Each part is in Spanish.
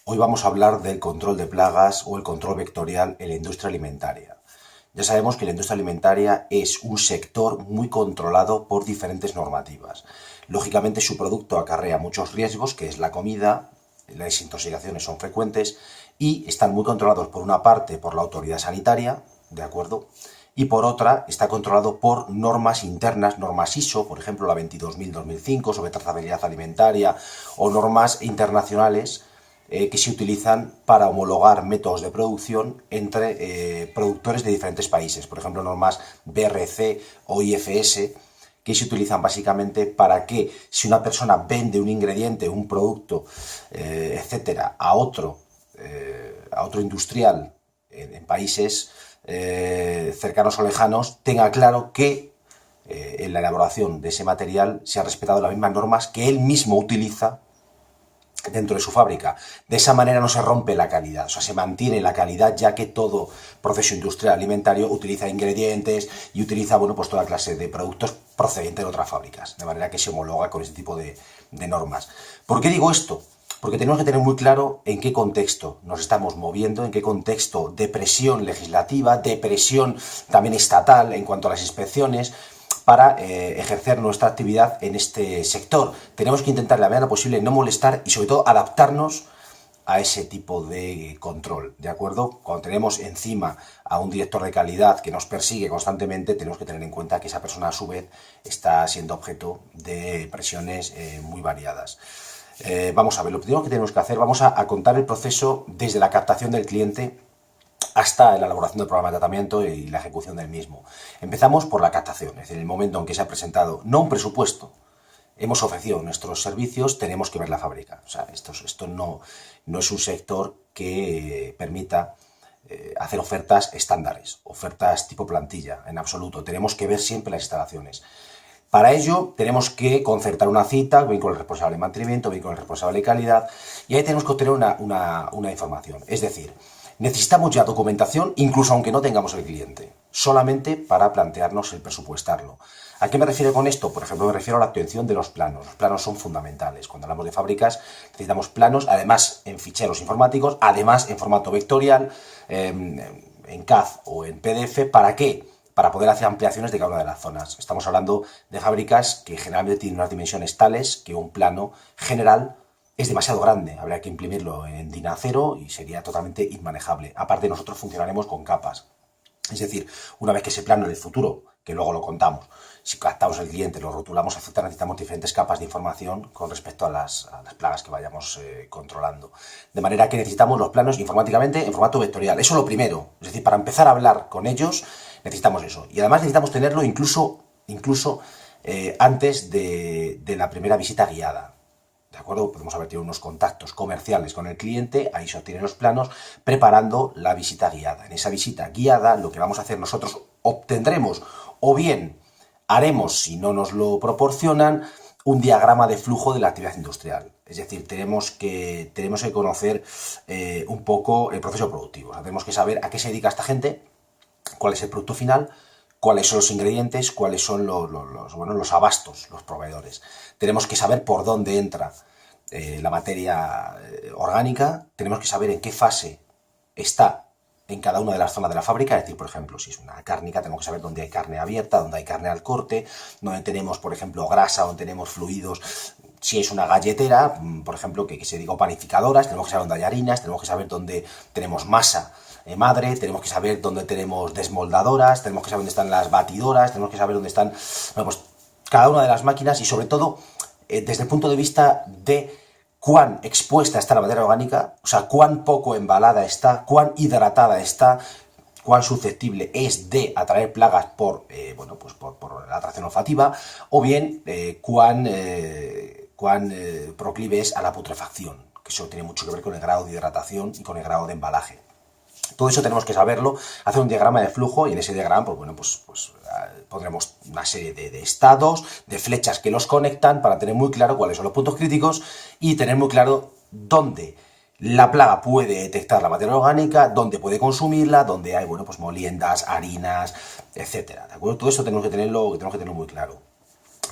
Hoy vamos a hablar del control de plagas o el control vectorial en la industria alimentaria. Ya sabemos que la industria alimentaria es un sector muy controlado por diferentes normativas. Lógicamente su producto acarrea muchos riesgos, que es la comida, las intoxicaciones son frecuentes y están muy controlados por una parte por la autoridad sanitaria, ¿de acuerdo? Y por otra está controlado por normas internas, normas ISO, por ejemplo la 22000-2005 sobre trazabilidad alimentaria, o normas internacionales que se utilizan para homologar métodos de producción entre productores de diferentes países. Por ejemplo, normas BRC o IFS, que se utilizan básicamente para que si una persona vende un ingrediente, un producto, etcétera, a otro industrial en países cercanos o lejanos, tenga claro que en la elaboración de ese material se ha respetado las mismas normas que él mismo utiliza dentro de su fábrica. De esa manera no se rompe la calidad, o sea, se mantiene la calidad, ya que todo proceso industrial alimentario utiliza ingredientes y utiliza, bueno, pues toda clase de productos procedentes de otras fábricas, de manera que se homologa con este tipo de normas. ¿Por qué digo esto? Porque tenemos que tener muy claro en qué contexto nos estamos moviendo, en qué contexto de presión legislativa, de presión también estatal en cuanto a las inspecciones, para ejercer nuestra actividad en este sector. Tenemos que intentar, en la medida posible, no molestar y sobre todo adaptarnos a ese tipo de control, ¿de acuerdo? Cuando tenemos encima a un director de calidad que nos persigue constantemente, tenemos que tener en cuenta que esa persona a su vez está siendo objeto de presiones muy variadas. Vamos a ver, lo primero que tenemos que hacer, vamos a contar el proceso desde la captación del cliente hasta la elaboración del programa de tratamiento y la ejecución del mismo. Empezamos por la captación, es decir, el momento en que se ha presentado, no un presupuesto, hemos ofrecido nuestros servicios, tenemos que ver la fábrica. O sea, esto no es un sector que permita hacer ofertas estándares, ofertas tipo plantilla, en absoluto. Tenemos que ver siempre las instalaciones. Para ello tenemos que concertar una cita, bien con el responsable de mantenimiento, bien con el responsable de calidad, y ahí tenemos que obtener una información. Es decir, necesitamos ya documentación, incluso aunque no tengamos el cliente, solamente para plantearnos el presupuestarlo. ¿A qué me refiero con esto? Por ejemplo, me refiero a la obtención de los planos. Los planos son fundamentales. Cuando hablamos de fábricas necesitamos planos, además en ficheros informáticos, además en formato vectorial, en CAD o en PDF. ¿Para qué? Para poder hacer ampliaciones de cada una de las zonas. Estamos hablando de fábricas que generalmente tienen unas dimensiones tales que un plano general es demasiado grande, habría que imprimirlo en DIN A0 y sería totalmente inmanejable. Aparte, nosotros funcionaremos con capas. Es decir, una vez que ese plano en el futuro, que luego lo contamos, si captamos el cliente, lo rotulamos, etc., necesitamos diferentes capas de información con respecto a las plagas que vayamos controlando. De manera que necesitamos los planos informáticamente en formato vectorial. Eso es lo primero. Es decir, para empezar a hablar con ellos, necesitamos eso. Y además necesitamos tenerlo incluso antes de la primera visita guiada. ¿De acuerdo? Podemos haber tenido unos contactos comerciales con el cliente, ahí se obtienen los planos, preparando la visita guiada. En esa visita guiada lo que vamos a hacer nosotros, obtendremos o bien haremos, si no nos lo proporcionan, un diagrama de flujo de la actividad industrial. Es decir, tenemos que conocer un poco el proceso productivo. O sea, tenemos que saber a qué se dedica esta gente, cuál es el producto final, cuáles son los ingredientes, cuáles son los abastos, los proveedores. Tenemos que saber por dónde entra la materia orgánica, tenemos que saber en qué fase está en cada una de las zonas de la fábrica. Es decir, por ejemplo, si es una cárnica, tenemos que saber dónde hay carne abierta, dónde hay carne al corte, dónde tenemos, por ejemplo, grasa, dónde tenemos fluidos. Si es una galletera, por ejemplo, que se diga panificadoras, tenemos que saber dónde hay harinas, tenemos que saber dónde tenemos masa madre, tenemos que saber dónde tenemos desmoldadoras, tenemos que saber dónde están las batidoras, tenemos que saber dónde están, bueno, pues cada una de las máquinas y sobre todo desde el punto de vista de cuán expuesta está la materia orgánica, o sea, cuán poco embalada está, cuán hidratada está, cuán susceptible es de atraer plagas por la atracción olfativa, o bien cuán proclive es a la putrefacción, que eso tiene mucho que ver con el grado de hidratación y con el grado de embalaje. Todo eso tenemos que saberlo, hacer un diagrama de flujo y en ese diagrama pues pondremos una serie de estados, de flechas que los conectan para tener muy claro cuáles son los puntos críticos y tener muy claro dónde la plaga puede detectar la materia orgánica, dónde puede consumirla, dónde hay moliendas, harinas, etcétera. ¿De acuerdo? Todo eso tenemos que tenerlo muy claro.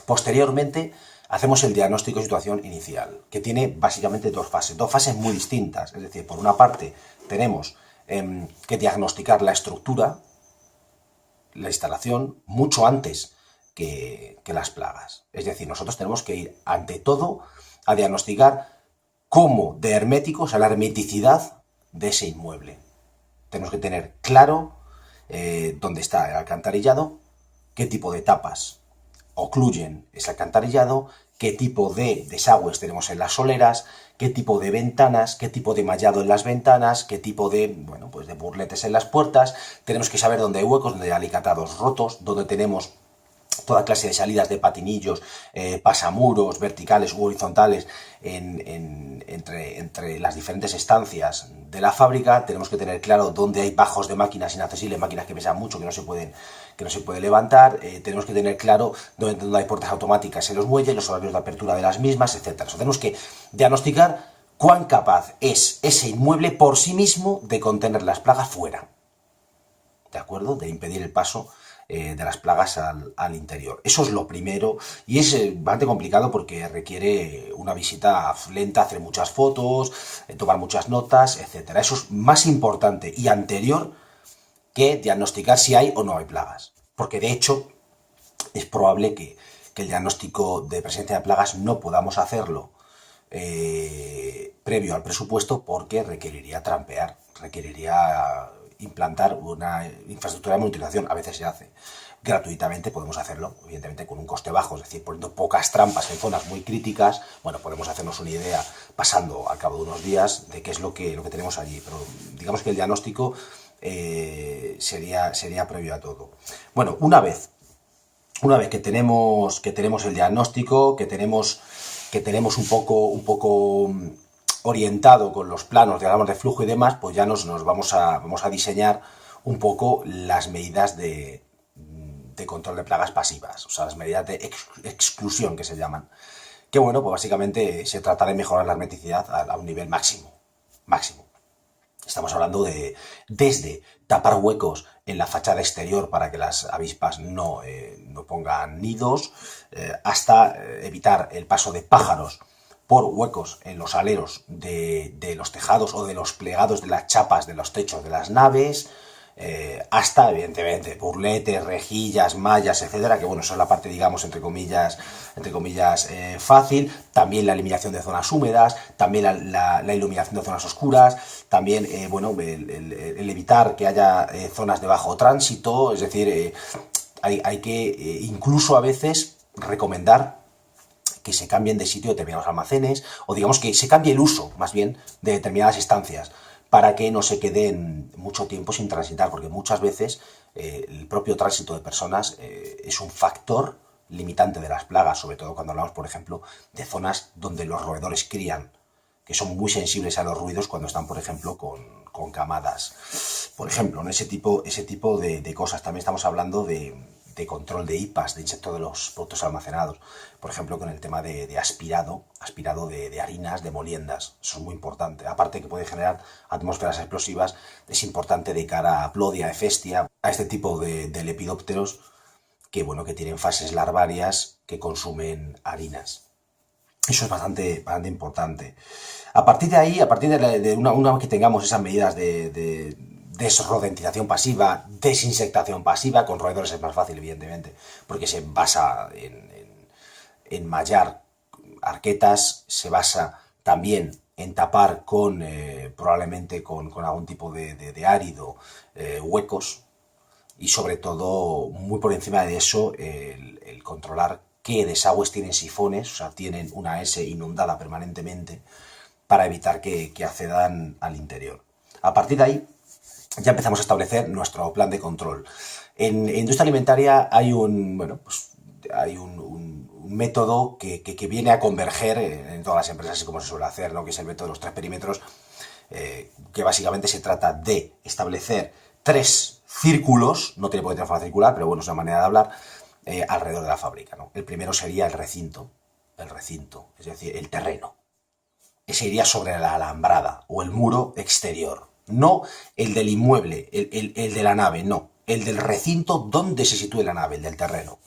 Posteriormente hacemos el diagnóstico de situación inicial, que tiene básicamente dos fases muy distintas. Es decir, por una parte tenemos que diagnosticar la estructura, la instalación, mucho antes que las plagas. Es decir, nosotros tenemos que ir, ante todo, a diagnosticar cómo de hermético, o sea, la hermeticidad de ese inmueble. Tenemos que tener claro dónde está el alcantarillado, qué tipo de tapas ocluyen ese alcantarillado, qué tipo de desagües tenemos en las soleras, qué tipo de ventanas, qué tipo de mallado en las ventanas, qué tipo de, bueno, pues de burletes en las puertas. Tenemos que saber dónde hay huecos, dónde hay alicatados rotos, dónde tenemos toda clase de salidas de patinillos, pasamuros verticales u horizontales entre las diferentes estancias de la fábrica. Tenemos que tener claro dónde hay bajos de máquinas inaccesibles, máquinas que pesan mucho, que no se puede levantar. Tenemos que tener claro dónde hay puertas automáticas en los muelles, los horarios de apertura de las mismas, etcétera. Tenemos que diagnosticar cuán capaz es ese inmueble por sí mismo de contener las plagas fuera, ¿de acuerdo? De impedir el paso de las plagas al interior. Eso es lo primero, y es bastante complicado porque requiere una visita lenta, hacer muchas fotos, tomar muchas notas, etcétera. Eso es más importante y anterior que diagnosticar si hay o no hay plagas, porque de hecho es probable que el diagnóstico de presencia de plagas no podamos hacerlo previo al presupuesto, porque requeriría trampear, requeriría implantar una infraestructura de monitorización. A veces se hace gratuitamente, podemos hacerlo evidentemente con un coste bajo, es decir, poniendo pocas trampas en zonas muy críticas. Bueno, podemos hacernos una idea pasando al cabo de unos días de qué es lo que tenemos allí, pero digamos que el diagnóstico sería previo a todo. Bueno, una vez que tenemos el diagnóstico, que tenemos un poco orientado con los planos, diagramas de flujo y demás, pues ya nos vamos a diseñar un poco las medidas de control de plagas pasivas, o sea, las medidas de exclusión que se llaman. Que bueno, pues básicamente se trata de mejorar la hermeticidad a un nivel máximo. Estamos hablando de desde tapar huecos en la fachada exterior para que las avispas no pongan nidos, hasta evitar el paso de pájaros por huecos en los aleros de los tejados o de los plegados de las chapas de los techos de las naves, hasta evidentemente burletes, rejillas, mallas, etcétera, que bueno, eso es la parte, digamos, entre comillas fácil. También la eliminación de zonas húmedas, también la iluminación de zonas oscuras, también bueno, el evitar que haya zonas de bajo tránsito. Es decir, hay que incluso a veces recomendar que se cambien de sitio determinados almacenes, o digamos que se cambie el uso, más bien, de determinadas estancias, para que no se queden mucho tiempo sin transitar, porque muchas veces el propio tránsito de personas es un factor limitante de las plagas, sobre todo cuando hablamos, por ejemplo, de zonas donde los roedores crían, que son muy sensibles a los ruidos cuando están, por ejemplo, con camadas. Por ejemplo, ¿no? ese tipo de cosas. También estamos hablando de control de IPAs, de insectos de los productos almacenados. Por ejemplo, con el tema de aspirado de harinas, de moliendas. Eso es muy importante. Aparte que puede generar atmósferas explosivas, es importante de cara a Plodia, Hephaestia, a este tipo de lepidópteros que, bueno, que tienen fases larvarias que consumen harinas. Eso es bastante importante. A partir de ahí, una vez que tengamos esas medidas de desrodentización pasiva, desinsectación pasiva, con roedores es más fácil, evidentemente, porque se basa en mallar arquetas, se basa también en tapar probablemente con algún tipo de árido, huecos, y sobre todo, muy por encima de eso, el controlar qué desagües tienen sifones, o sea, tienen una S inundada permanentemente, para evitar que accedan al interior. A partir de ahí, ya empezamos a establecer nuestro plan de control. En industria alimentaria hay un método que viene a converger en todas las empresas, así como se suele hacer, ¿no? Que es el método de los 3 perímetros, que básicamente se trata de establecer 3 círculos, no tiene por qué tener forma circular, pero bueno, es una manera de hablar, alrededor de la fábrica, ¿no? El primero sería el recinto, es decir, el terreno. Ese iría sobre la alambrada o el muro exterior. No el del inmueble, el de la nave, no. El del recinto donde se sitúe la nave, el del terreno.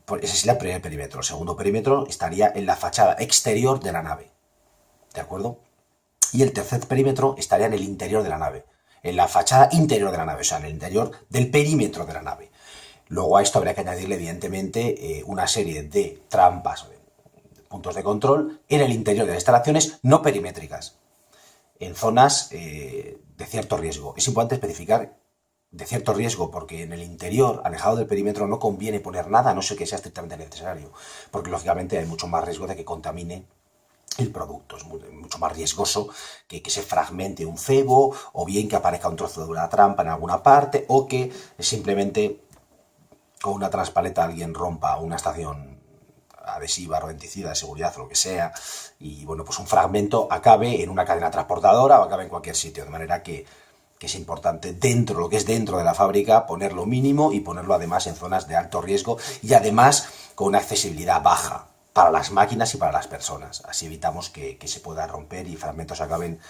Pues ese sería el primer perímetro. El segundo perímetro estaría en la fachada exterior de la nave. ¿De acuerdo? Y el tercer perímetro estaría en el interior de la nave. En la fachada interior de la nave, o sea, en el interior del perímetro de la nave. Luego a esto habría que añadirle, evidentemente, una serie de trampas, puntos de control en el interior de las instalaciones no perimétricas, en zonas de cierto riesgo. Es importante especificar de cierto riesgo, porque en el interior, alejado del perímetro, no conviene poner nada, a no ser que sea estrictamente necesario, porque lógicamente hay mucho más riesgo de que contamine el producto. Es mucho más riesgoso que se fragmente un cebo, o bien que aparezca un trozo de una trampa en alguna parte, o que simplemente con una transpaleta alguien rompa una estación adhesiva, rodenticida, de seguridad o lo que sea, y bueno, pues un fragmento acabe en una cadena transportadora o acabe en cualquier sitio, de manera que es importante dentro, lo que es dentro de la fábrica, poner lo mínimo y ponerlo además en zonas de alto riesgo y además con una accesibilidad baja para las máquinas y para las personas. Así evitamos que se pueda romper y fragmentos acaben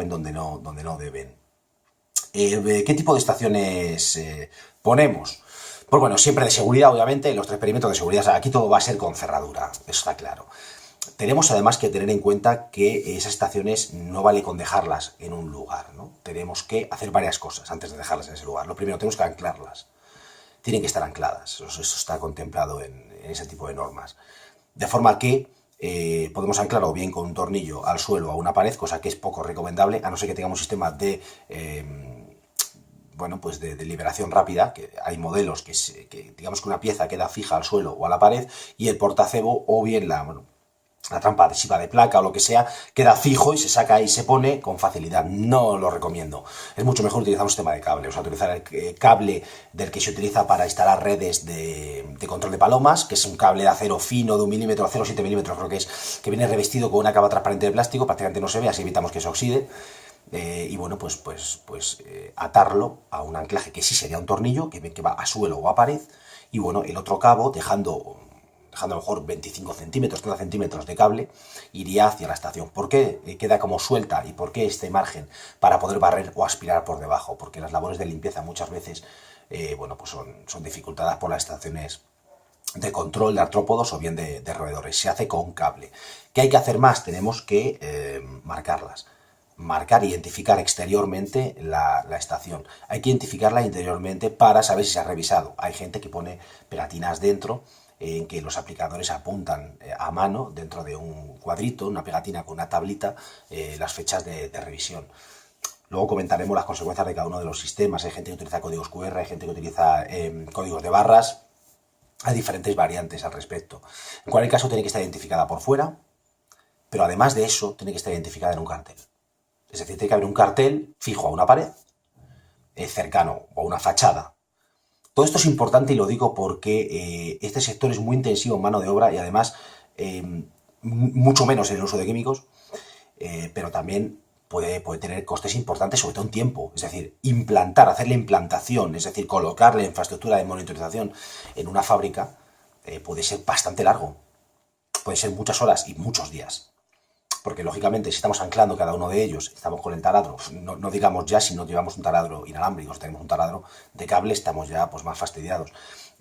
donde no deben. ¿Qué tipo de estaciones ponemos? Pues bueno, siempre de seguridad, obviamente, los 3 perímetros de seguridad. O sea, aquí todo va a ser con cerradura, eso está claro. Tenemos además que tener en cuenta que esas estaciones no vale con dejarlas en un lugar, ¿no? Tenemos que hacer varias cosas antes de dejarlas en ese lugar. Lo primero, tenemos que anclarlas. Tienen que estar ancladas. Eso está contemplado en ese tipo de normas. De forma que podemos anclar o bien con un tornillo al suelo o a una pared, cosa que es poco recomendable, a no ser que tengamos un sistema de bueno, pues de liberación rápida, que hay modelos que digamos que una pieza queda fija al suelo o a la pared y el portacebo o bien la trampa adhesiva de placa o lo que sea, queda fijo y se saca y se pone con facilidad. No lo recomiendo. Es mucho mejor utilizar un sistema de cable, o sea, utilizar el cable del que se utiliza para instalar redes de control de palomas, que es un cable de acero fino de 1 milímetro, 0,7 milímetros creo que es, que viene revestido con una capa transparente de plástico, prácticamente no se ve, así evitamos que se oxide. Y bueno, pues atarlo a un anclaje que sí sería un tornillo, que va a suelo o a pared, y bueno, el otro cabo, dejando a lo mejor 25 centímetros, 30 centímetros de cable, iría hacia la estación. ¿Por qué queda como suelta y por qué este margen? Para poder barrer o aspirar por debajo, porque las labores de limpieza muchas veces bueno, pues son dificultadas por las estaciones de control de artrópodos o bien de roedores. Se hace con cable. ¿Qué hay que hacer más? Tenemos que marcarlas. Marcar, identificar exteriormente la estación. Hay que identificarla interiormente para saber si se ha revisado. Hay gente que pone pegatinas dentro en que los aplicadores apuntan a mano dentro de un cuadrito, una pegatina con una tablita, las fechas de revisión. Luego comentaremos las consecuencias de cada uno de los sistemas. Hay gente que utiliza códigos QR, hay gente que utiliza códigos de barras. Hay diferentes variantes al respecto. En cualquier caso, tiene que estar identificada por fuera, pero además de eso, tiene que estar identificada en un cartel. Es decir, tiene que haber un cartel fijo a una pared, cercano o a una fachada. Todo esto es importante y lo digo porque este sector es muy intensivo en mano de obra y además mucho menos en el uso de químicos, pero también puede tener costes importantes, sobre todo en tiempo. Es decir, hacer la implantación, es decir, colocar la infraestructura de monitorización en una fábrica puede ser bastante largo. Puede ser muchas horas y muchos días. Porque lógicamente si estamos anclando cada uno de ellos, estamos con el taladro, no digamos ya si no llevamos un taladro inalámbrico, si tenemos un taladro de cable, estamos ya pues más fastidiados.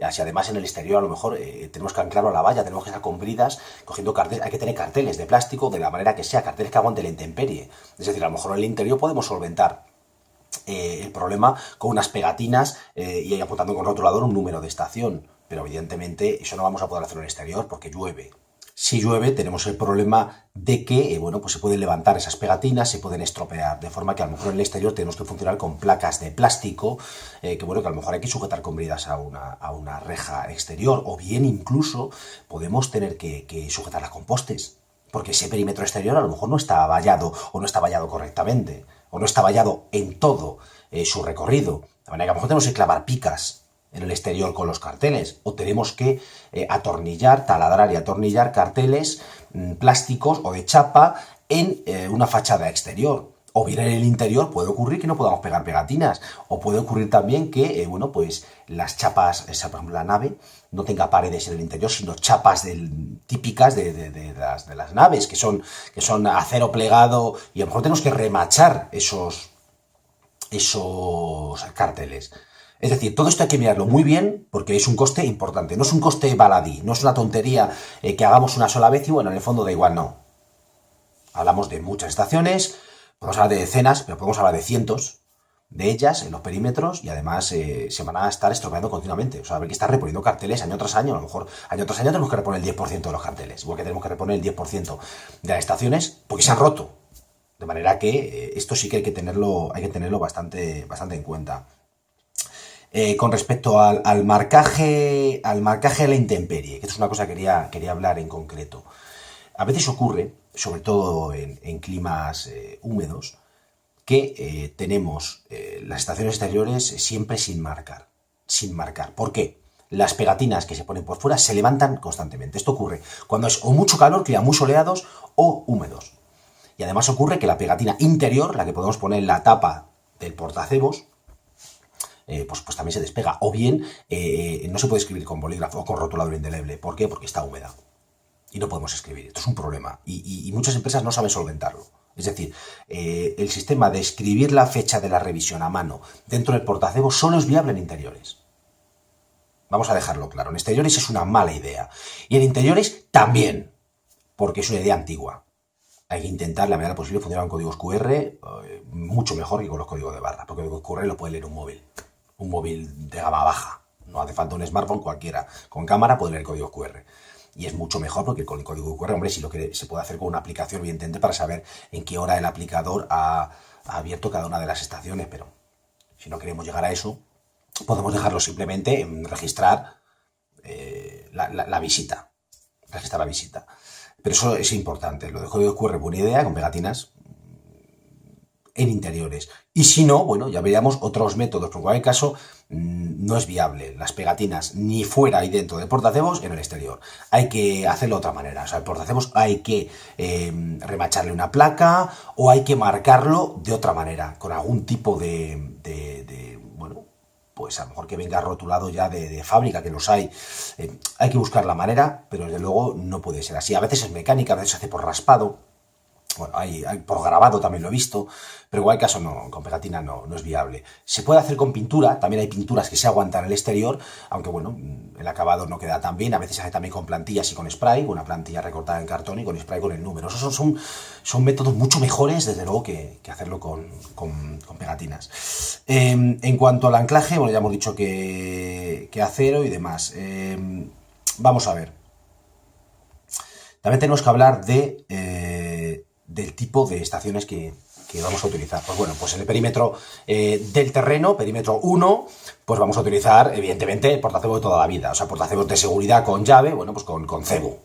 Si además en el exterior a lo mejor tenemos que anclarlo a la valla, tenemos que estar con bridas, cogiendo carteles, hay que tener carteles de plástico de la manera que sea, carteles que aguanten la intemperie. Es decir, a lo mejor en el interior podemos solventar el problema con unas pegatinas y apuntando con rotulador un número de estación, pero evidentemente eso no vamos a poder hacerlo en el exterior porque llueve. Si llueve tenemos el problema de que bueno, pues se pueden levantar esas pegatinas, se pueden estropear, de forma que a lo mejor en el exterior tenemos que funcionar con placas de plástico, que bueno, que a lo mejor hay que sujetar con bridas a una reja exterior, o bien incluso podemos tener que sujetarlas con postes, porque ese perímetro exterior a lo mejor no está vallado o no está vallado correctamente, o no está vallado en todo su recorrido. De manera que a lo mejor tenemos que clavar picas en el exterior con los carteles, o tenemos que taladrar y atornillar carteles plásticos o de chapa en una fachada exterior. O bien en el interior puede ocurrir que no podamos pegar pegatinas, o puede ocurrir también que, bueno, pues las chapas, por ejemplo, la nave no tenga paredes en el interior, sino chapas típicas de las naves, que son acero plegado, y a lo mejor tenemos que remachar esos carteles. Es decir, todo esto hay que mirarlo muy bien porque es un coste importante. No es un coste baladí, no es una tontería que hagamos una sola vez y bueno, en el fondo da igual, no. Hablamos de muchas estaciones, podemos hablar de decenas, pero podemos hablar de cientos de ellas en los perímetros y además se van a estar estropeando continuamente. O sea, hay que estar reponiendo carteles año tras año. A lo mejor año tras año tenemos que reponer el 10% de los carteles, igual que tenemos que reponer el 10% de las estaciones porque se han roto. De manera que esto sí que hay que tenerlo bastante en cuenta. Con respecto al marcaje a la intemperie, que esto es una cosa que quería hablar en concreto. A veces ocurre, sobre todo en climas húmedos, que tenemos las estaciones exteriores siempre sin marcar. Sin marcar. ¿Por qué? Las pegatinas que se ponen por fuera se levantan constantemente. Esto ocurre cuando es o mucho calor, que ya muy soleados, o húmedos. Y además ocurre que la pegatina interior, la que podemos poner en la tapa del portacebos, pues también se despega. O bien no se puede escribir con bolígrafo o con rotulador indeleble. ¿Por qué? Porque está húmeda. Y no podemos escribir. Esto es un problema. Y muchas empresas no saben solventarlo. Es decir, el sistema de escribir la fecha de la revisión a mano dentro del portacebos solo es viable en interiores. Vamos a dejarlo claro. En exteriores es una mala idea. Y en interiores también, porque es una idea antigua. Hay que intentar, la medida posible, funcionar con códigos QR mucho mejor que con los códigos de barra, porque el código QR lo puede leer un móvil de gama baja. No hace falta un smartphone cualquiera. Con cámara puede leer códigos QR. Y es mucho mejor porque con el código QR, hombre, si lo que se puede hacer con una aplicación, evidentemente, para saber en qué hora el aplicador ha abierto cada una de las estaciones, pero si no queremos llegar a eso, podemos dejarlo simplemente en registrar la visita. Registrar la visita. Pero eso es importante. Lo del código QR, buena idea, con pegatinas en interiores. Y si no, bueno, ya veríamos otros métodos, pero en cualquier caso no es viable las pegatinas ni fuera y dentro del portacebos en el exterior. Hay que hacerlo de otra manera. O sea, el portacebos hay que remacharle una placa o hay que marcarlo de otra manera, con algún tipo bueno, pues a lo mejor que venga rotulado ya de fábrica, que los hay. Hay que buscar la manera, pero desde luego no puede ser así. A veces es mecánica, a veces se hace por raspado. Bueno, hay por grabado también lo he visto, pero en cualquier caso no, con pegatina no es viable. Se puede hacer con pintura, también hay pinturas que se aguantan en el exterior, aunque bueno, el acabado no queda tan bien. A veces se hace también con plantillas y con spray, una plantilla recortada en cartón y con spray con el número. Esos son métodos mucho mejores, desde luego, que hacerlo con pegatinas. En cuanto al anclaje, bueno, ya hemos dicho que acero y demás. Vamos a ver. También tenemos que hablar del tipo de estaciones que vamos a utilizar. Pues bueno, pues en el perímetro del terreno, perímetro 1, pues vamos a utilizar, evidentemente, el portacebo de toda la vida. O sea, portacebos de seguridad con llave, bueno, pues con cebo.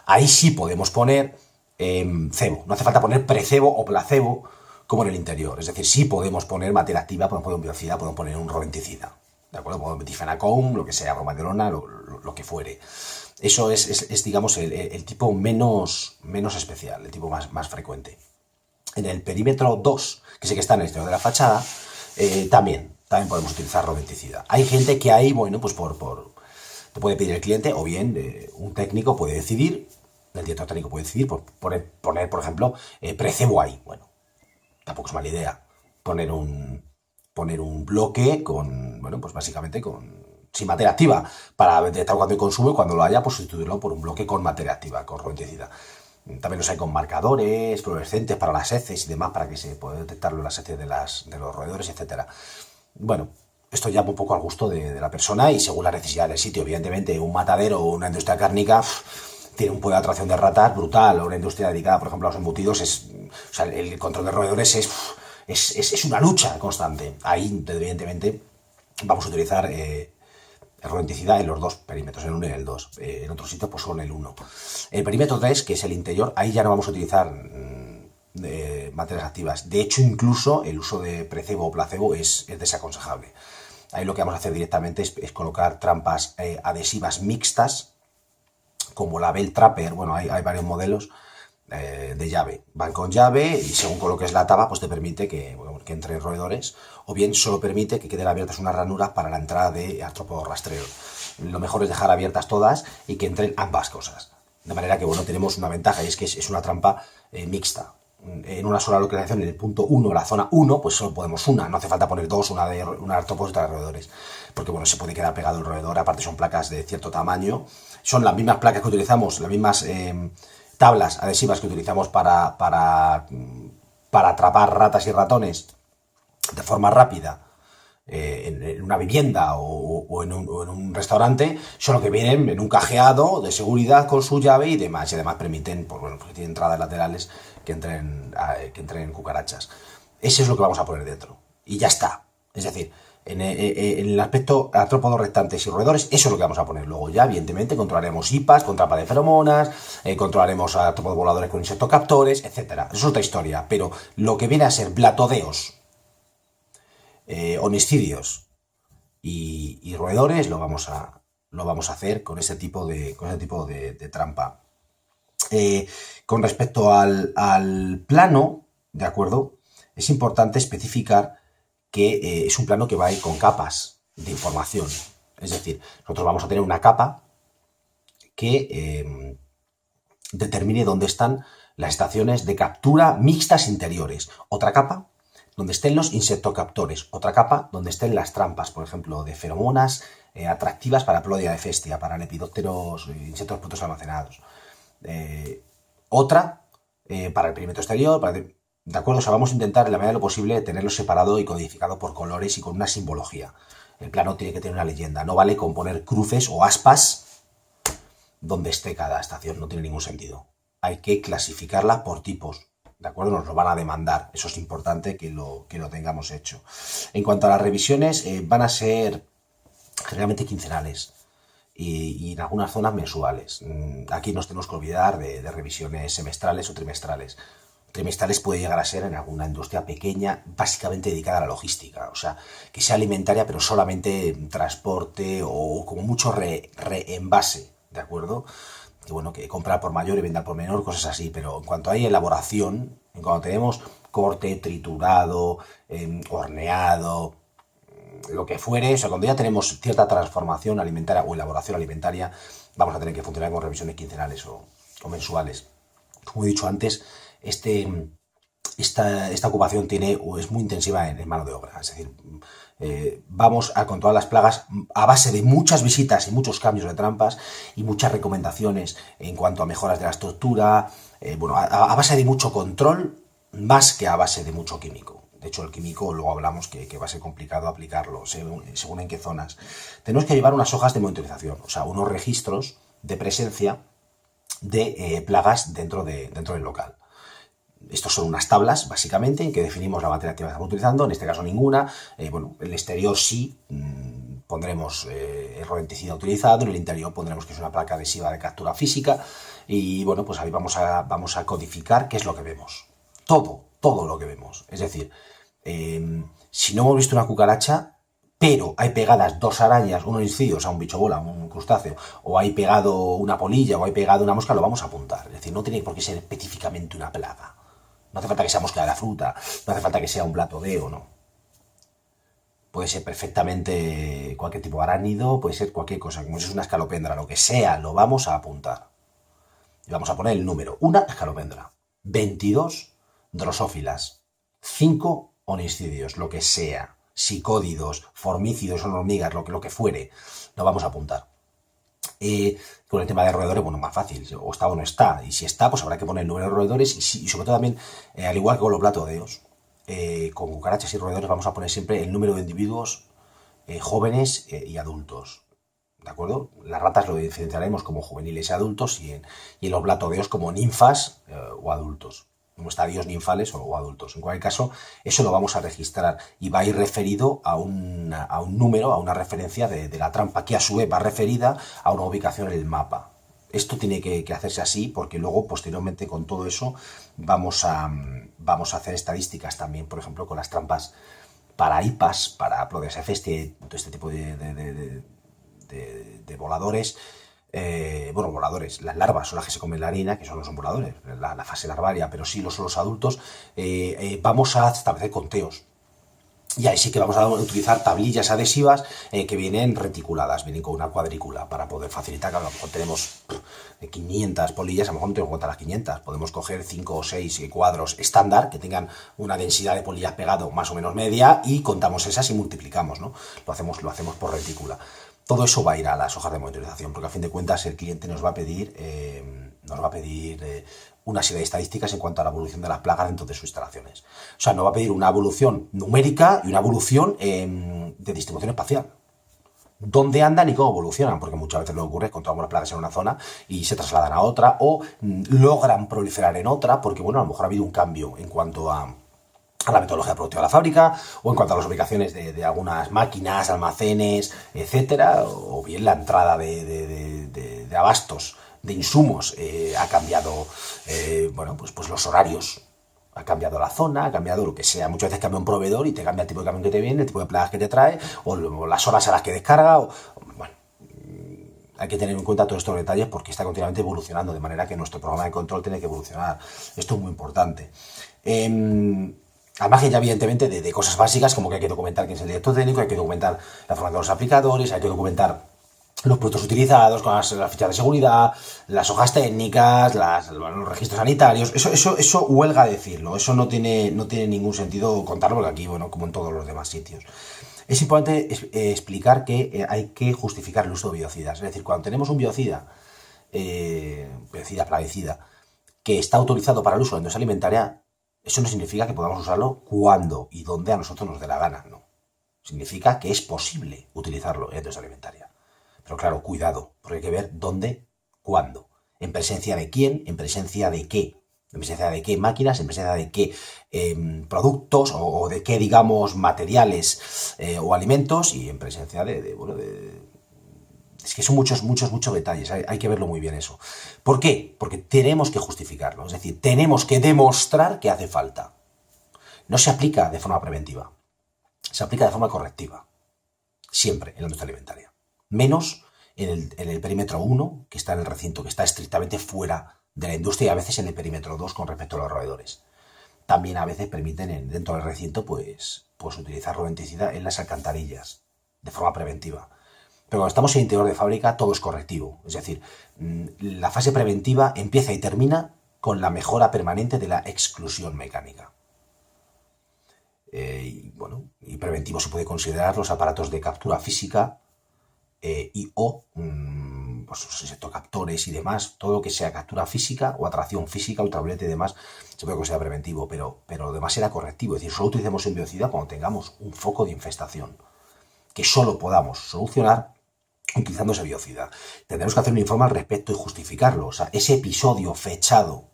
Ahí sí podemos poner cebo. No hace falta poner precebo o placebo como en el interior. Es decir, sí podemos poner materia activa, podemos poner un biocida, podemos poner un rodenticida. ¿De acuerdo? Podemos meter difenacón, lo que sea, bromaderona, lo que fuere. Eso es digamos, el tipo menos especial, el tipo más frecuente. En el perímetro 2, que sé que está en el exterior de la fachada, también podemos utilizar rodenticida. Hay gente que ahí, bueno, pues te puede pedir el cliente, o bien un técnico puede decidir, el director técnico puede decidir poner, por ejemplo, precebo ahí. Bueno, tampoco es mala idea poner un bloque con, bueno, pues básicamente sin materia activa, para detectar cuando hay consumo y cuando lo haya, pues sustituirlo por un bloque con materia activa, con rodenticida. También los hay con marcadores fluorescentes para las heces y demás, para que se pueda detectarlo en las heces de los roedores, etcétera. Bueno, esto ya un poco al gusto de la persona y según la necesidad del sitio. Evidentemente, un matadero o una industria cárnica tiene un poder de atracción de ratas brutal, o una industria dedicada, por ejemplo, a los embutidos, o sea, el control de roedores es una lucha constante. Ahí, evidentemente, vamos a utilizar rodenticida en los dos perímetros, el 1 y el 2. En otros sitios, pues solo en el 1. El perímetro 3, que es el interior, ahí ya no vamos a utilizar materias activas. De hecho, incluso el uso de precebo o placebo es desaconsejable. Ahí lo que vamos a hacer directamente es colocar trampas adhesivas mixtas, como la Bell Trapper. Bueno, hay varios modelos de llave. Van con llave y según coloques la tapa, pues te permite que entren roedores, o bien solo permite que queden abiertas unas ranuras para la entrada de artrópodos rastreros. Lo mejor es dejar abiertas todas y que entren ambas cosas. De manera que, bueno, tenemos una ventaja, y es que es una trampa mixta. en una sola localización, en el punto 1, la zona 1, pues solo podemos una, no hace falta poner dos, una de artrópodos y otra de roedores, porque bueno, se puede quedar pegado el roedor, aparte son placas de cierto tamaño, son las mismas placas que utilizamos, las mismas tablas adhesivas que utilizamos para atrapar ratas y ratones de forma rápida en una vivienda o en un restaurante, solo que vienen en un cajeado de seguridad con su llave y demás permiten, pues bueno, porque tienen entradas laterales que entren cucarachas. Eso es lo que vamos a poner dentro. Y ya está. Es decir, en el aspecto artrópodos rectantes y roedores, eso es lo que vamos a poner. Luego ya, evidentemente, controlaremos hipas con trampa de feromonas, controlaremos a artrópodos voladores con insectocaptores, etcétera. Eso es otra historia. Pero lo que viene a ser blatodeos, oniscidios y roedores lo vamos a hacer con ese tipo de trampa. Con respecto al plano, ¿de acuerdo? Es importante especificar que es un plano que va a ir con capas de información. Es decir, nosotros vamos a tener una capa que determine dónde están las estaciones de captura mixtas interiores. Otra capa donde estén los insectocaptores. Otra capa donde estén las trampas, por ejemplo, de feromonas atractivas para Plodia de festia, para lepidópteros, insectos putos almacenados. Otra para el perímetro exterior, ¿de acuerdo? O sea, vamos a intentar en la medida de lo posible tenerlo separado y codificado por colores y con una simbología. El plano tiene que tener una leyenda, no vale con poner cruces o aspas donde esté cada estación, no tiene ningún sentido. Hay que clasificarla por tipos, ¿de acuerdo? Nos lo van a demandar, eso es importante que lo tengamos hecho. En cuanto a las revisiones, van a ser generalmente quincenales y en algunas zonas mensuales. Aquí nos tenemos que olvidar de revisiones semestrales o trimestrales. Trimestrales puede llegar a ser en alguna industria pequeña, básicamente dedicada a la logística, o sea, que sea alimentaria, pero solamente transporte o como mucho reenvase, ¿de acuerdo? Que bueno, que comprar por mayor y vender por menor, cosas así, pero en cuanto hay elaboración, en cuanto tenemos corte, triturado, horneado, lo que fuere, o sea, cuando ya tenemos cierta transformación alimentaria o elaboración alimentaria, vamos a tener que funcionar con revisiones quincenales o mensuales. Como he dicho antes, esta ocupación es muy intensiva en mano de obra, es decir, vamos a controlar las plagas a base de muchas visitas y muchos cambios de trampas y muchas recomendaciones en cuanto a mejoras de la estructura, bueno, a base de mucho control más que a base de mucho químico. De hecho, el químico, luego hablamos que va a ser complicado aplicarlo, según en qué zonas. Tenemos que llevar unas hojas de monitorización, o sea, unos registros de presencia de plagas dentro del local. Estos son unas tablas, básicamente, en que definimos la materia activa que estamos utilizando, en este caso ninguna. Bueno, en el exterior sí pondremos el rodenticida utilizado, en el interior pondremos que es una placa adhesiva de captura física y bueno, pues ahí vamos a codificar qué es lo que vemos. Todo lo que vemos. Es decir, si no hemos visto una cucaracha, pero hay pegadas dos arañas, unos incidios a un bicho bola, un crustáceo, o hay pegado una polilla, o hay pegado una mosca, lo vamos a apuntar. Es decir, no tiene por qué ser específicamente una plaga. No hace falta que sea mosca de la fruta, no hace falta que sea un blatodeo, no. Puede ser perfectamente cualquier tipo de arácnido, puede ser cualquier cosa, como si es una escalopendra, lo que sea, lo vamos a apuntar. Y vamos a poner el número. Una escalopendra, 22 drosófilas, 5 oniscidios, lo que sea, psicódidos, formícidos, son hormigas, lo que fuere, lo vamos a apuntar. Con el tema de roedores, bueno, más fácil, o está o no está, y si está, pues habrá que poner el número de roedores y sobre todo también, al igual que con los blatodeos, con cucarachas y roedores vamos a poner siempre el número de individuos jóvenes y adultos, ¿de acuerdo? Las ratas lo diferenciaremos como juveniles y adultos y en los blatodeos como ninfas o adultos, como estadios ninfales o adultos. En cualquier caso, eso lo vamos a registrar y va a ir referido a un número, a una referencia de la trampa, que a su vez va referida a una ubicación en el mapa. Esto tiene que hacerse así porque luego, posteriormente, con todo eso, vamos a hacer estadísticas también, por ejemplo, con las trampas para hipas, para Plodia festia, todo este tipo de voladores. Bueno, voladores, las larvas son las que se comen la harina, que eso no son voladores, la fase larvaria, pero sí lo son los adultos. Vamos a establecer conteos Y ahí sí que vamos a utilizar tablillas adhesivas que vienen reticuladas, vienen con una cuadrícula para poder facilitar, que a lo mejor tenemos 500 polillas, a lo mejor no tenemos que contar las 500, podemos coger 5 o 6 cuadros estándar que tengan una densidad de polillas pegado más o menos media y contamos esas y multiplicamos, ¿no? Lo hacemos por retícula. Todo eso va a ir a las hojas de monitorización, porque a fin de cuentas el cliente nos va a pedir una serie de estadísticas en cuanto a la evolución de las plagas dentro de sus instalaciones. O sea, nos va a pedir una evolución numérica y una evolución de distribución espacial. Dónde andan y cómo evolucionan, porque muchas veces lo que ocurre es que encontramos las plagas en una zona y se trasladan a otra o logran proliferar en otra, porque bueno, a lo mejor ha habido un cambio en cuanto a la metodología productiva de la fábrica o en cuanto a las ubicaciones de algunas máquinas, almacenes, etcétera, o bien la entrada de abastos, de insumos, ha cambiado, pues los horarios, ha cambiado la zona, ha cambiado lo que sea. Muchas veces cambia un proveedor y te cambia el tipo de camión que te viene, el tipo de plagas que te trae, o las horas a las que descarga, bueno, hay que tener en cuenta todos estos detalles porque está continuamente evolucionando, de manera que nuestro programa de control tiene que evolucionar. Esto es muy importante. Al margen ya evidentemente de cosas básicas, como que hay que documentar quién es el director técnico, hay que documentar la formación de los aplicadores, hay que documentar los productos utilizados, con las fichas de seguridad, las hojas técnicas, los registros sanitarios. Eso huelga decirlo, eso no tiene ningún sentido contarlo, porque aquí, bueno, como en todos los demás sitios. Es importante explicar que hay que justificar el uso de biocidas. Es decir, cuando tenemos un biocida, plaguicida, que está autorizado para el uso en la industria alimentaria, eso no significa que podamos usarlo cuando y donde a nosotros nos dé la gana, no. Significa que es posible utilizarlo en la industria alimentaria. Pero claro, cuidado, porque hay que ver dónde, cuándo, en presencia de quién, en presencia de qué, en presencia de qué máquinas, en presencia de qué productos o de qué, digamos, materiales o alimentos y en presencia es que son muchos detalles, hay que verlo muy bien eso. ¿Por qué? Porque tenemos que justificarlo, es decir, tenemos que demostrar que hace falta. No se aplica de forma preventiva, se aplica de forma correctiva, siempre en la industria alimentaria. Menos en el perímetro 1, que está en el recinto, que está estrictamente fuera de la industria, y a veces en el perímetro 2 con respecto a los roedores. También a veces permiten dentro del recinto pues utilizar rodenticida en las alcantarillas, de forma preventiva. Pero cuando estamos en el interior de fábrica, todo es correctivo. Es decir, la fase preventiva empieza y termina con la mejora permanente de la exclusión mecánica. Y preventivo se puede considerar los aparatos de captura física sectocaptores y demás, todo lo que sea captura física o atracción física, ultravioleta y demás, se puede considerar preventivo, pero lo demás era correctivo. Es decir, solo utilicemos un biocida cuando tengamos un foco de infestación, que solo podamos solucionar utilizando ese biocida. Tendremos que hacer un informe al respecto y justificarlo. O sea, ese episodio fechado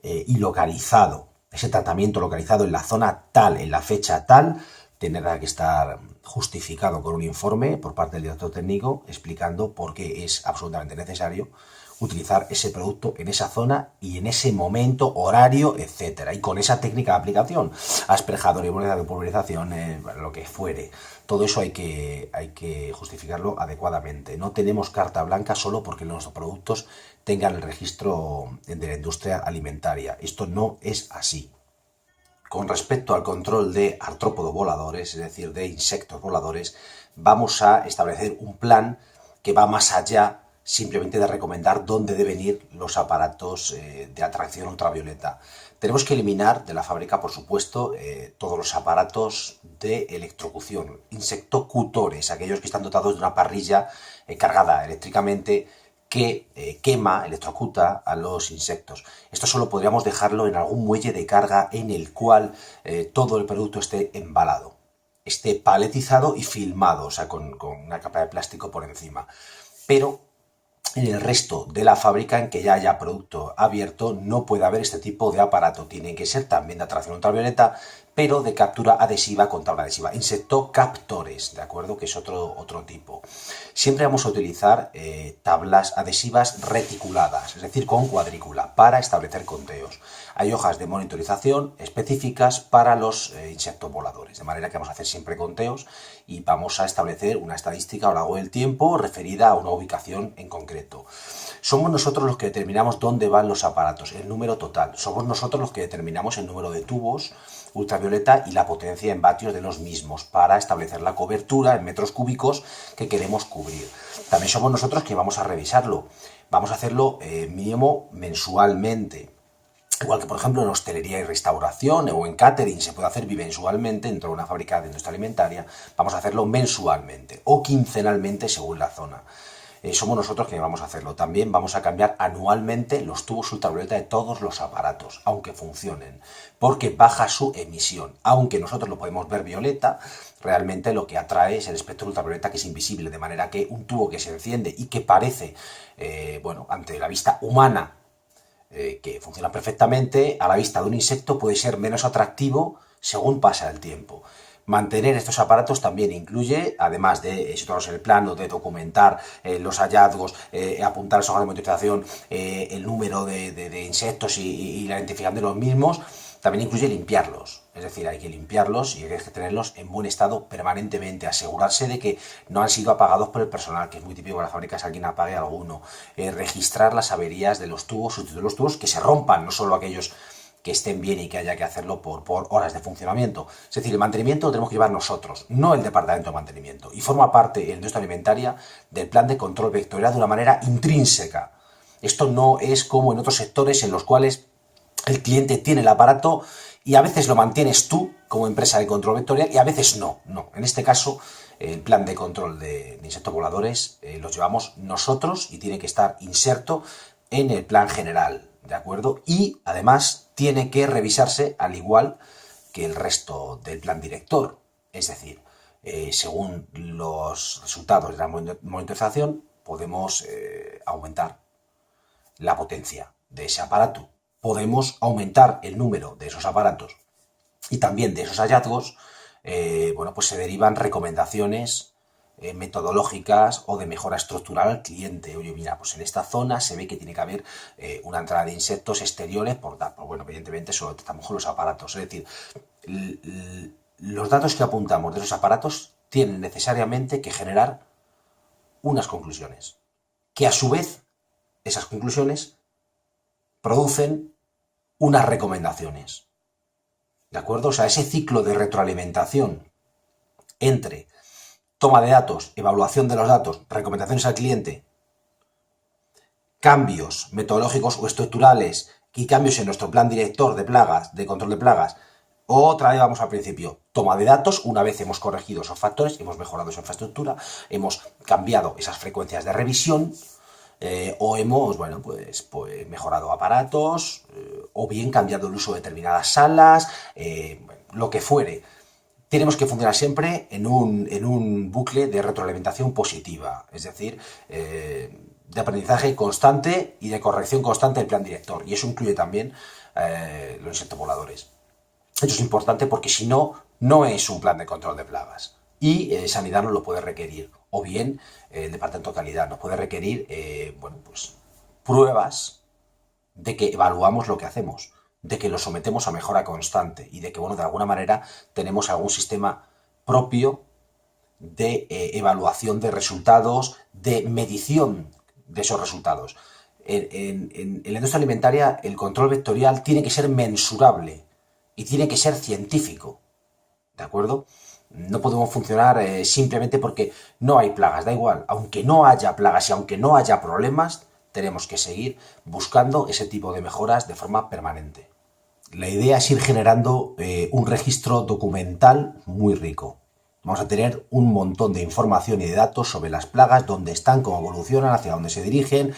y localizado, ese tratamiento localizado en la zona tal, en la fecha tal, tendrá que estar justificado con un informe por parte del director técnico explicando por qué es absolutamente necesario utilizar ese producto en esa zona y en ese momento, horario, etcétera, y con esa técnica de aplicación, asperjador y pulverización, lo que fuere. Todo eso hay que justificarlo adecuadamente. No tenemos carta blanca solo porque nuestros productos tengan el registro de la industria alimentaria. Esto no es así. Con respecto al control de artrópodos voladores, es decir, de insectos voladores, vamos a establecer un plan que va más allá simplemente de recomendar dónde deben ir los aparatos de atracción ultravioleta. Tenemos que eliminar de la fábrica, por supuesto, todos los aparatos de electrocución, insectocutores, aquellos que están dotados de una parrilla cargada eléctricamente que quema, electrocuta a los insectos. Esto solo podríamos dejarlo en algún muelle de carga en el cual todo el producto esté embalado, esté paletizado y filmado, o sea, con una capa de plástico por encima. Pero en el resto de la fábrica, en que ya haya producto abierto, no puede haber este tipo de aparato. Tiene que ser también de atracción ultravioleta, pero de captura adhesiva con tabla adhesiva. Insectocaptores, ¿de acuerdo? Que es otro tipo. Siempre vamos a utilizar tablas adhesivas reticuladas, es decir, con cuadrícula, para establecer conteos. hay hojas de monitorización específicas para los insectos voladores, de manera que vamos a hacer siempre conteos y vamos a establecer una estadística a lo largo del tiempo referida a una ubicación en concreto. Somos nosotros los que determinamos dónde van los aparatos, el número total. Somos nosotros los que determinamos el número de tubos ultravioleta y la potencia en vatios de los mismos para establecer la cobertura en metros cúbicos que queremos cubrir. También somos nosotros que vamos a revisarlo. Vamos a hacerlo mínimo mensualmente. Igual que, por ejemplo, en hostelería y restauración o en catering se puede hacer bimensualmente dentro de una fábrica de industria alimentaria, vamos a hacerlo mensualmente o quincenalmente según la zona. Somos nosotros quienes vamos a hacerlo. También vamos a cambiar anualmente los tubos ultravioleta de todos los aparatos, aunque funcionen, porque baja su emisión. Aunque nosotros lo podemos ver violeta, realmente lo que atrae es el espectro ultravioleta, que es invisible, de manera que un tubo que se enciende y que parece, ante la vista humana, que funciona perfectamente, a la vista de un insecto puede ser menos atractivo según pasa el tiempo. Mantener estos aparatos también incluye, además de situarlos en el plano, de documentar los hallazgos, apuntar a las hojas de monitorización, el número de insectos y la identificación de los mismos, también incluye limpiarlos. Es decir, hay que limpiarlos y hay que tenerlos en buen estado permanentemente, asegurarse de que no han sido apagados por el personal, que es muy típico en las fábricas, alguien apague alguno, registrar las averías de los tubos, sustituir los tubos que se rompan, no solo aquellos que estén bien y que haya que hacerlo por horas de funcionamiento. Es decir, el mantenimiento lo tenemos que llevar nosotros, no el departamento de mantenimiento. Y forma parte en la industria alimentaria del plan de control vectorial de una manera intrínseca. Esto no es como en otros sectores en los cuales el cliente tiene el aparato y a veces lo mantienes tú como empresa de control vectorial y a veces no. No, en este caso el plan de control de insectos voladores los llevamos nosotros y tiene que estar inserto en el plan general, ¿de acuerdo? Y además tiene que revisarse al igual que el resto del plan director. Es decir, según los resultados de la monitorización, podemos aumentar la potencia de ese aparato. Podemos aumentar el número de esos aparatos y también de esos hallazgos, pues se derivan recomendaciones metodológicas o de mejora estructural al cliente. Oye, mira, pues en esta zona se ve que tiene que haber una entrada de insectos exteriores por tal. Pues bueno, evidentemente solo detectamos con los aparatos. Es decir, los datos que apuntamos de esos aparatos tienen necesariamente que generar unas conclusiones, que a su vez esas conclusiones producen unas recomendaciones. ¿De acuerdo? O sea, ese ciclo de retroalimentación entre toma de datos, evaluación de los datos, recomendaciones al cliente, cambios metodológicos o estructurales y cambios en nuestro plan director de plagas, de control de plagas. Otra vez vamos al principio, toma de datos, una vez hemos corregido esos factores, hemos mejorado esa infraestructura, hemos cambiado esas frecuencias de revisión, o hemos, pues mejorado aparatos, o bien cambiado el uso de determinadas salas, lo que fuere. Tenemos que funcionar siempre en un bucle de retroalimentación positiva, es decir, de aprendizaje constante y de corrección constante del plan director. Y eso incluye también los insectos voladores. Esto es importante porque si no, no es un plan de control de plagas. Y Sanidad nos lo puede requerir. O bien el Departamento de Calidad nos puede requerir pruebas de que evaluamos lo que hacemos, de que lo sometemos a mejora constante y de que, de alguna manera tenemos algún sistema propio de evaluación de resultados, de medición de esos resultados. En la industria alimentaria el control vectorial tiene que ser mensurable y tiene que ser científico, ¿de acuerdo? No podemos funcionar simplemente porque no hay plagas, da igual, aunque no haya plagas y aunque no haya problemas, tenemos que seguir buscando ese tipo de mejoras de forma permanente. La idea es ir generando un registro documental muy rico. Vamos a tener un montón de información y de datos sobre las plagas, dónde están, cómo evolucionan, hacia dónde se dirigen,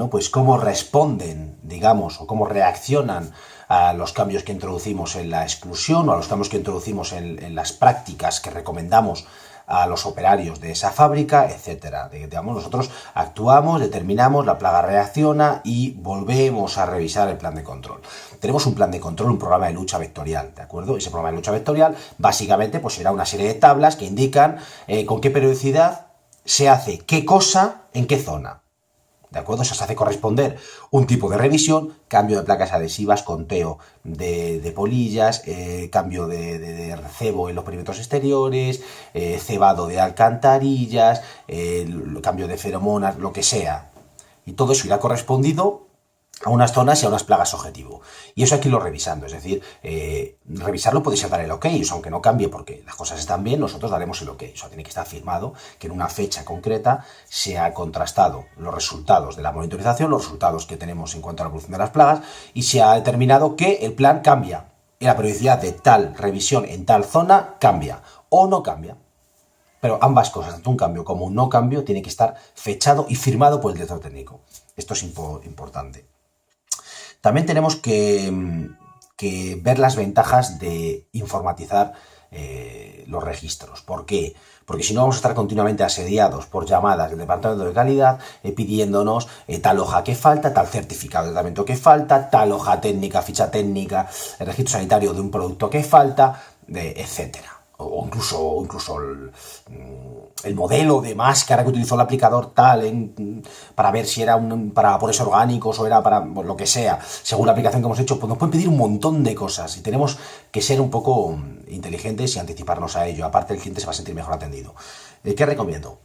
pues cómo responden, digamos, o cómo reaccionan a los cambios que introducimos en la exclusión o a los cambios que introducimos en las prácticas que recomendamos a los operarios de esa fábrica, etcétera. Digamos, nosotros actuamos, determinamos, la plaga reacciona y volvemos a revisar el plan de control. Tenemos un plan de control, un programa de lucha vectorial, ¿de acuerdo? Ese programa de lucha vectorial básicamente pues será una serie de tablas que indican con qué periodicidad se hace qué cosa en qué zona. ¿De acuerdo? O sea, se hace corresponder un tipo de revisión, cambio de placas adhesivas, conteo de polillas, cambio de recebo en los perímetros exteriores, cebado de alcantarillas, cambio de feromonas, lo que sea. Y todo eso irá correspondido a unas zonas y a unas plagas objetivo. Y eso hay que irlo revisando, es decir, revisarlo puede ser dar el ok, o sea, aunque no cambie porque las cosas están bien, nosotros daremos el ok. O sea, tiene que estar firmado que en una fecha concreta se ha contrastado los resultados de la monitorización, los resultados que tenemos en cuanto a la evolución de las plagas, y se ha determinado que el plan cambia. Y la periodicidad de tal revisión en tal zona cambia o no cambia. Pero ambas cosas, tanto un cambio como un no cambio, tiene que estar fechado y firmado por el director técnico. Esto es importante. También tenemos que ver las ventajas de informatizar los registros. ¿Por qué? Porque si no vamos a estar continuamente asediados por llamadas del departamento de calidad pidiéndonos tal hoja que falta, tal certificado de tratamiento que falta, tal hoja técnica, ficha técnica, el registro sanitario de un producto que falta, etcétera. O incluso el modelo de máscara que utilizó el aplicador tal para ver si era para vapores orgánicos o era para lo que sea, según la aplicación que hemos hecho, pues nos pueden pedir un montón de cosas y tenemos que ser un poco inteligentes y anticiparnos a ello. Aparte, el cliente se va a sentir mejor atendido. ¿Qué recomiendo?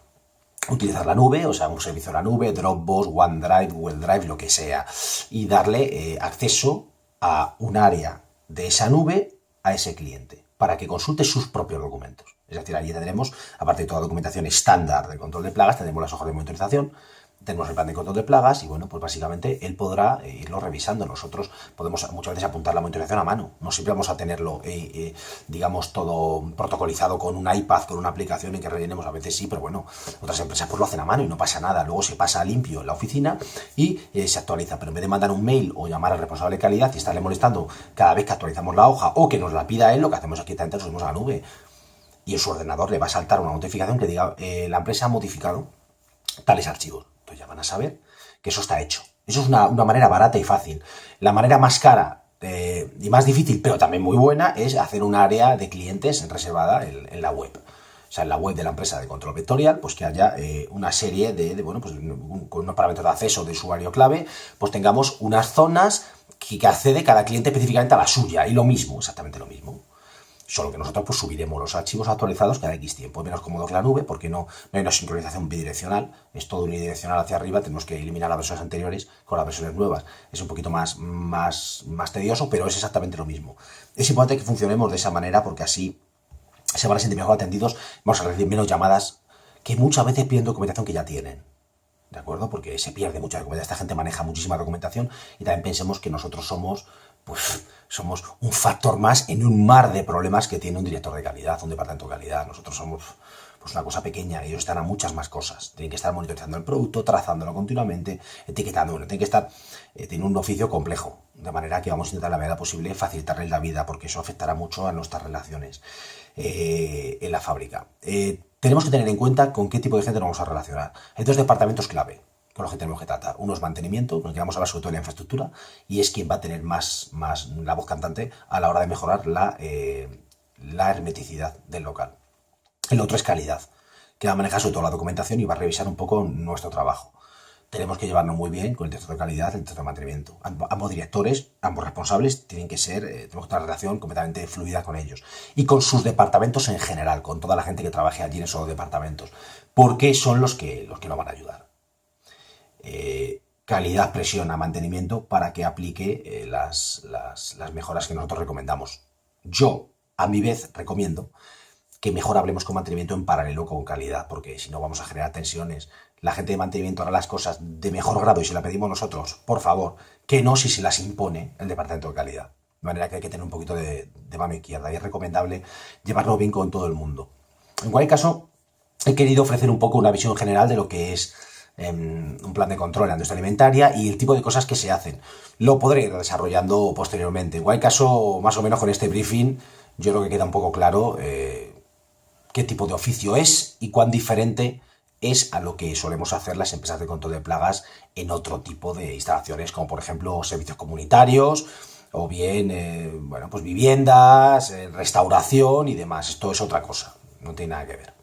Utilizar la nube, o sea, un servicio de la nube, Dropbox, OneDrive, Google Drive, lo que sea, y darle acceso a un área de esa nube a ese cliente, para que consulte sus propios documentos. Es decir, allí tendremos, aparte de toda la documentación estándar de control de plagas, tendremos las hojas de monitorización, tenemos el plan de control de plagas y bueno, pues básicamente él podrá irlo revisando. Nosotros podemos muchas veces apuntar la monitorización a mano. No siempre vamos a tenerlo, digamos, todo protocolizado con un iPad, con una aplicación en que rellenemos. A veces sí, pero bueno, otras empresas pues lo hacen a mano y no pasa nada. Luego se pasa a limpio en la oficina y se actualiza. Pero en vez de mandar un mail o llamar al responsable de calidad y estarle molestando cada vez que actualizamos la hoja o que nos la pida él, lo que hacemos aquí nos subimos a la nube. Y en su ordenador le va a saltar una notificación que diga la empresa ha modificado tales archivos. Entonces ya van a saber que eso está hecho. Eso es una manera barata y fácil. La manera más cara y más difícil, pero también muy buena, es hacer un área de clientes reservada en la web. O sea, en la web de la empresa de control vectorial, pues que haya una serie bueno, pues con unos parámetros de acceso de usuario clave, pues tengamos unas zonas que accede cada cliente específicamente a la suya. Y lo mismo, exactamente lo mismo. Solo que nosotros pues subiremos los archivos actualizados cada X tiempo. Es menos cómodo que la nube porque no hay una sincronización bidireccional. Es todo unidireccional hacia arriba. Tenemos que eliminar las versiones anteriores con las versiones nuevas. Es un poquito más tedioso, pero es exactamente lo mismo. Es importante que funcionemos de esa manera porque así se van a sentir mejor atendidos. Vamos a recibir menos llamadas que muchas veces piden documentación que ya tienen. ¿De acuerdo? Porque se pierde mucha documentación. Esta gente maneja muchísima documentación y también pensemos que nosotros somos un factor más en un mar de problemas que tiene un director de calidad, un departamento de calidad. Nosotros somos pues una cosa pequeña, ellos están a muchas más cosas. Tienen que estar monitorizando el producto, trazándolo continuamente, etiquetándolo. Tienen que estar, tiene un oficio complejo, de manera que vamos a intentar la medida posible facilitarles la vida, porque eso afectará mucho a nuestras relaciones en la fábrica. Tenemos que tener en cuenta con qué tipo de gente nos vamos a relacionar. Hay dos departamentos clave con los que tenemos que tratar. Uno es mantenimiento, con el que vamos a hablar sobre todo de la infraestructura, y es quien va a tener más la voz cantante a la hora de mejorar la hermeticidad del local. El otro es calidad, que va a manejar sobre todo la documentación y va a revisar un poco nuestro trabajo. Tenemos que llevarnos muy bien con el director de calidad, el director de mantenimiento. Ambos directores, ambos responsables, tienen que ser, tenemos que tener una relación completamente fluida con ellos. Y con sus departamentos en general, con toda la gente que trabaje allí en esos departamentos, porque son los que nos van a ayudar. Calidad, presión a mantenimiento para que aplique las mejoras que nosotros recomendamos. Yo, a mi vez, recomiendo que mejor hablemos con mantenimiento en paralelo con calidad, porque si no vamos a generar tensiones. La gente de mantenimiento hará las cosas de mejor grado y si la pedimos nosotros, por favor, que no si se las impone el departamento de calidad. De manera que hay que tener un poquito de mano izquierda y es recomendable llevarlo bien con todo el mundo. En cualquier caso, he querido ofrecer un poco una visión general de lo que es un plan de control en la industria alimentaria y el tipo de cosas que se hacen. Lo podré ir desarrollando posteriormente. En cualquier caso, más o menos con este briefing, yo creo que queda un poco claro qué tipo de oficio es y cuán diferente es a lo que solemos hacer las empresas de control de plagas en otro tipo de instalaciones, como por ejemplo servicios comunitarios o bien bueno, pues viviendas, restauración y demás. Esto es otra cosa, no tiene nada que ver.